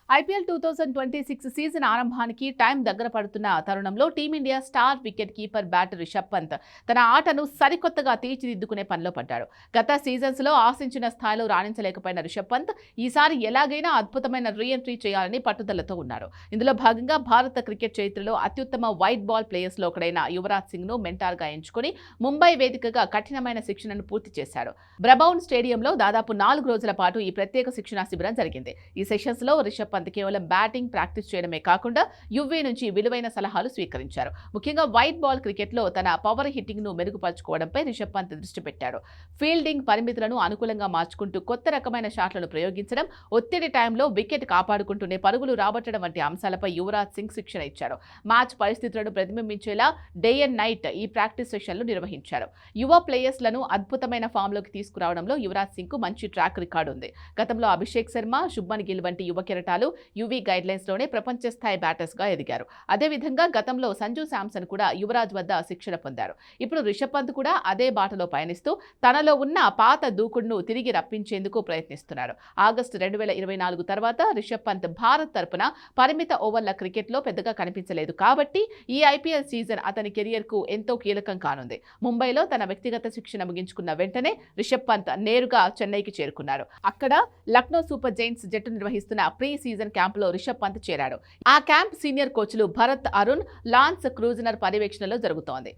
IPL 2026 season ఆరంభానికి time దగ్గర పడుతున్న తరుణంలో team India star wicket keeper batter Rishabh Pant తన ఆటను సరికొత్తగా తీర్చిదిద్దుకునే పనిలో పడ్డాడు. గత సీజన్స్లో ఆశించిన స్థాయిలో రాణించలేకపోయిన రిషబ్ పంత్ ఈసారి ఎలాగైనా అద్భుతమైన రీఎంట్రీ చేయాలని పట్టుదలతో ఉన్నారు. ఇందులో భాగంగా భారత క్రికెట్ చరిత్రలో అత్యుత్తమ వైట్ బాల్ ప్లేయర్స్లో ఒకడైన యువరాజ్ సింగ్ను మెంటార్గా ఎంచుకుని ముంబై వేదికగా కఠినమైన శిక్షణను పూర్తి చేశాడు. బ్రబౌన్ స్టేడియంలో దాదాపు 4 రోజుల పాటు ఈ ప్రత్యేక శిక్షణా శిబిరం జరిగింది. ఈ సెషన్స్లో రిషబ్ పంత్ కేవలం బ్యాటింగ్ ప్రాక్టీస్ చేయడమే కాకుండా యువీ నుంచి విలువైన సలహాలు స్వీకరించారు. ముఖ్యంగా వైట్ బాల్ క్రికెట్లో తన పవర్ హిట్టింగ్ ను మెరుగుపరుచుకోవడంపై రిషబ్ పంత్ దృష్టి పెట్టాడు. ఫీల్డింగ్ పరిమితులను అనుకూలంగా మార్చుకుంటూ కొత్త రకమైన షాట్లను ప్రయోగించడం, ఒత్తిడి టైంలో వికెట్ కాపాడుకుంటూనే పరుగులు రాబట్టడం వంటి అంశాలపై యువరాజ్ సింగ్ శిక్షణ ఇచ్చారు. మ్యాచ్ పరిస్థితులను ప్రతిబింబించేలా డే అండ్ నైట్ ఈ ప్రాక్టీస్ సెషన్లు నిర్వహించారు. యువ ప్లేయర్స్లను అద్భుతమైన ఫామ్లోకి తీసుకురావడంలో యువరాజ్ సింగ్ కు మంచి ట్రాక్ రికార్డు ఉంది. గతంలో అభిషేక్ శర్మ, శుభ్మన్ గిల్ వంటి యువ కెరటాలు యువీ గైడ్లైన్స్ లోనే ప్రపంచ స్థాయి బ్యాటర్స్ గా ఎదిగారు. అదేవిధంగా గతంలో సంజు శాంసన్ కూడా యువరాజ్ వద్ద శిక్షణ పొందారు. ఇప్పుడు రిషబ్ పంత్ కూడా అదే బాటలో పయనిస్తూ తనలో ఉన్న పాత దూకుడును తిరిగి రప్పించేందుకు ప్రయత్నిస్తున్నారు. ఆగస్టు 2024 తర్వాత రిషబ్ పంత్ భారత్ తరపున పరిమిత ఓవర్ల క్రికెట్లో పెద్దగా కనిపించలేదు. కాబట్టి ఈ ఐపీఎల్ సీజన్ అతని కెరియర్ కు ఎంతో కీలకం కానుంది. ముంబైలో తన వ్యక్తిగత శిక్షణ ముగించుకున్న వెంటనే రిషబ్ పంత్ నేరుగా చెన్నైకి చేరుకున్నారు. అక్కడ లక్నో సూపర్ జైంట్స్ జట్టు నిర్వహిస్తున్న ప్రీ సీజన్ క్యాంపులో రిషబ్ పంత్ చేరాడు. ఆ క్యాంప్ సీనియర్ కోచ్లు భరత్ అరుణ్, లాన్స్ క్రూజనర్ పర్యవేక్షణలో జరుగుతోంది.